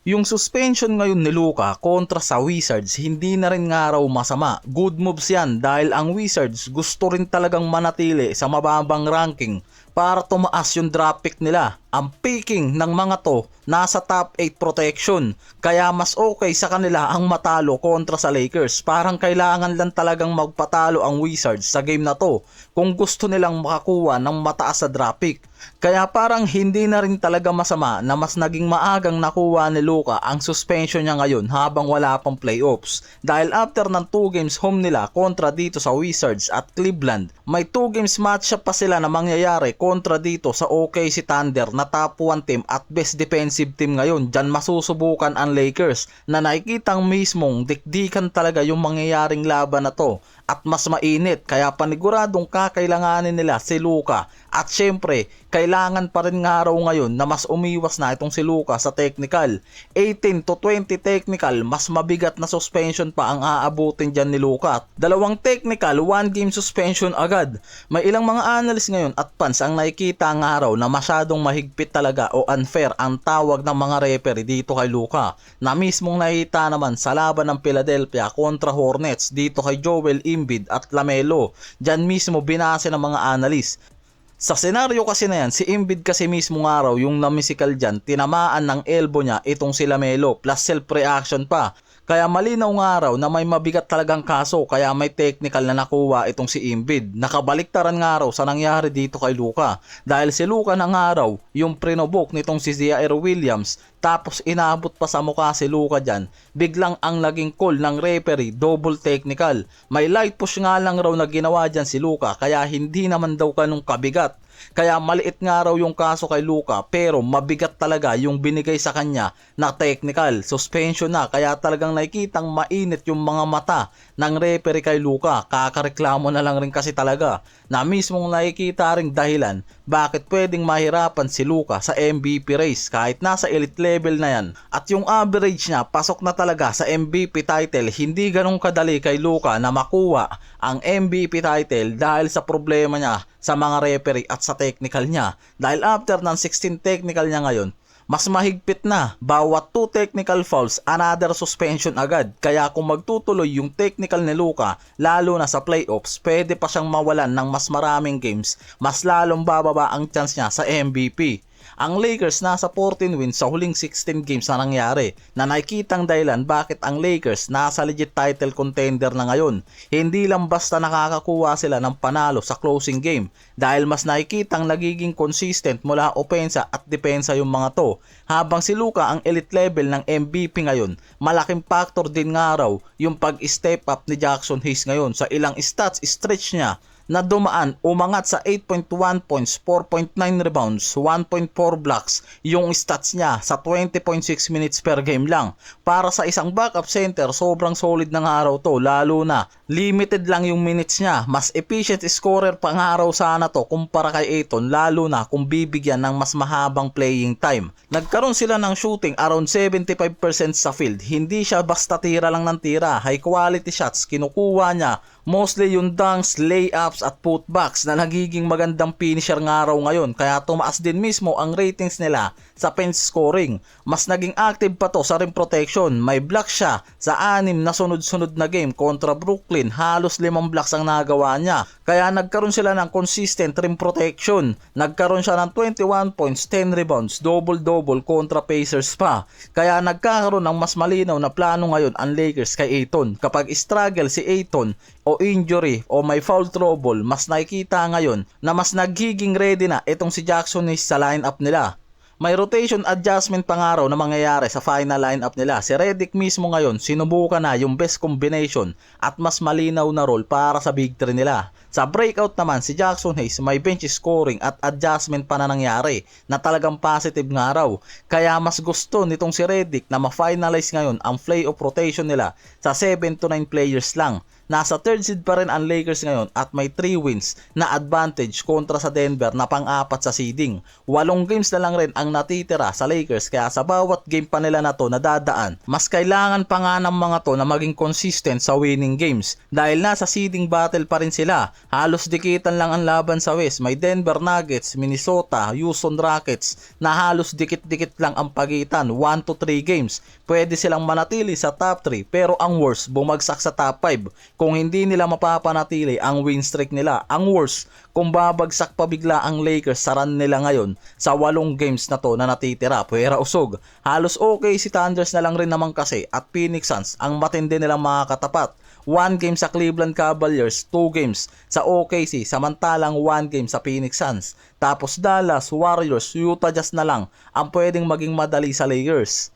Yung suspension ngayon ni Luka kontra sa Wizards hindi na rin nga raw masama. Good moves yan dahil ang Wizards gusto rin talagang manatili sa mababang ranking para tumaas yung draft pick nila. Ang picking ng mga to nasa top 8 protection, kaya mas okay sa kanila ang matalo kontra sa Lakers. Parang kailangan lang talagang magpatalo ang Wizards sa game na to kung gusto nilang makakuha ng mataas sa draft pick. Kaya parang hindi na rin talaga masama na mas naging maagang nakuha ni Luka ang suspension niya ngayon habang wala pang playoffs. Dahil after ng 2 games home nila kontra dito sa Wizards at Cleveland, may 2 games matchup pa sila na mangyayari kontra dito sa OKC Thunder na top 1 team at best defensive team ngayon. Diyan masusubukan ang Lakers na nakikitang mismong dikdikan talaga yung mangyayaring laban na to at mas mainit, kaya paniguradong kakailanganin nila si Luka. At syempre, kailangan pa rin nga raw ngayon na mas umiwas na itong si Luka sa technical. 18 to 20 technical, mas mabigat na suspension pa ang aabutin dyan ni Luka. 2 technical, 1 game suspension agad. May ilang mga analyst ngayon at fans ang nakikita nga raw na masyadong mahigpit talaga o unfair ang tawag ng mga referee dito kay Luka, na mismong nakita naman sa laban ng Philadelphia kontra Hornets dito kay Joel Embiid at Lamelo. Diyan mismo binase ng mga analyst. Sa senaryo kasi na yan, si Embiid kasi mismo nga raw yung namisikal dyan, tinamaan ng elbow niya itong si Lamelo plus self-reaction pa. Kaya malinaw nga raw na may mabigat talagang kaso, kaya may technical na nakuha itong si Embiid. Nakabaliktaran nga raw sa nangyari dito kay Luka. Dahil si Luka na nga raw yung prinobok nitong si Zaire Williams, tapos inabot pa sa mukha si Luka dyan. Biglang ang naging call ng referee, double technical. May light push nga lang raw na ginawa dyan si Luka, kaya hindi naman daw ganung kabigat. Kaya maliit nga raw yung kaso kay Luka, pero mabigat talaga yung binigay sa kanya na technical. Suspension na, kaya talagang nakikitang mainit yung mga mata ng referee kay Luka. Kakareklamo na lang rin kasi talaga, na mismong nakikita ring dahilan bakit pwedeng mahirapan si Luka sa MVP race kahit nasa elite level na yan. At yung average niya pasok na talaga sa MVP title. Hindi ganun kadali kay Luka na makuha ang MVP title dahil sa problema niya sa mga referee at sa technical niya. Dahil after ng 16 technical niya ngayon, mas mahigpit na. Bawat 2 technical fouls, another suspension agad. Kaya kung magtutuloy yung technical ni Luka, lalo na sa playoffs, pwede pa siyang mawalan ng mas maraming games. Mas lalong bababa ang chance niya sa MVP. Ang Lakers nasa 14 wins sa huling 16 games na nangyari, na nakikitang dahilan bakit ang Lakers nasa legit title contender na ngayon. Hindi lang basta nakakakuha sila ng panalo sa closing game, dahil mas nakikitang nagiging consistent mula opensa at depensa yung mga to. Habang si Luka ang elite level ng MVP ngayon, malaking factor din nga raw yung pag-step up ni Jackson Hayes ngayon sa ilang stats stretch niya na dumaan, umangat sa 8.1 points, 4.9 rebounds, 1.4 blocks yung stats niya sa 20.6 minutes per game lang. Para sa isang backup center, sobrang solid ng araw to, lalo na limited lang yung minutes niya. Mas efficient scorer pang araw sana to kumpara kay Ayton, lalo na kung bibigyan ng mas mahabang playing time. Nagkaroon sila ng shooting around 75% sa field. Hindi siya basta tira lang ng tira, high quality shots kinukuha niya. Mostly yung dunks, layups at putbacks na nagiging magandang finisher nga raw ngayon, kaya tumaas din mismo ang ratings nila sa bench scoring. Mas naging active pa to sa rim protection. May block siya sa 6 na sunod-sunod na game kontra Brooklyn. Halos 5 blocks ang nagawa niya. Kaya nagkaroon sila ng consistent rim protection. Nagkaroon siya ng 21 points, 10 rebounds, double-double kontra Pacers pa. Kaya nagkakaroon ng mas malinaw na plano ngayon ang Lakers kay Ayton. Kapag struggle si Ayton o injury o may foul trouble, mas nakikita ngayon na mas nagiging ready na itong si Jackson Hayes sa lineup nila. May rotation adjustment pa nga raw na mangyayari sa final lineup nila. Si Redick mismo ngayon sinubukan na yung best combination at mas malinaw na role para sa big three nila. Sa breakout naman, si Jackson Hayes may bench scoring at adjustment pa na nangyari na talagang positive nga raw. Kaya mas gusto nitong si Redick na ma-finalize ngayon ang playoff rotation nila sa 7 to 9 players lang. Nasa 3rd seed pa rin ang Lakers ngayon at may 3 wins na advantage kontra sa Denver na pang-4 sa seeding. 8 games na lang rin ang natitira sa Lakers, kaya sa bawat game pa nila na to nadadaan, mas kailangan pa nga ng mga to na maging consistent sa winning games dahil nasa seeding battle pa rin sila. Halos dikitan lang ang laban sa West. May Denver Nuggets, Minnesota, Houston Rockets na halos dikit-dikit lang ang pagitan. 1 to 3 games. Pwede silang manatili sa top 3 pero ang worst bumagsak sa top 5 kung hindi nila mapapanatili ang win streak nila. Ang worst kung babagsak pa bigla ang Lakers sa run nila ngayon sa 8 games na to na natitira. Pwera usog. Halos okay si Thunders na lang rin naman kasi at Phoenix Suns ang matindi nilang mga katapat. 1 game sa Cleveland Cavaliers, 2 games sa OKC, samantalang 1 game sa Phoenix Suns. Tapos Dallas, Warriors, Utah Jazz na lang ang pwedeng maging madali sa Lakers.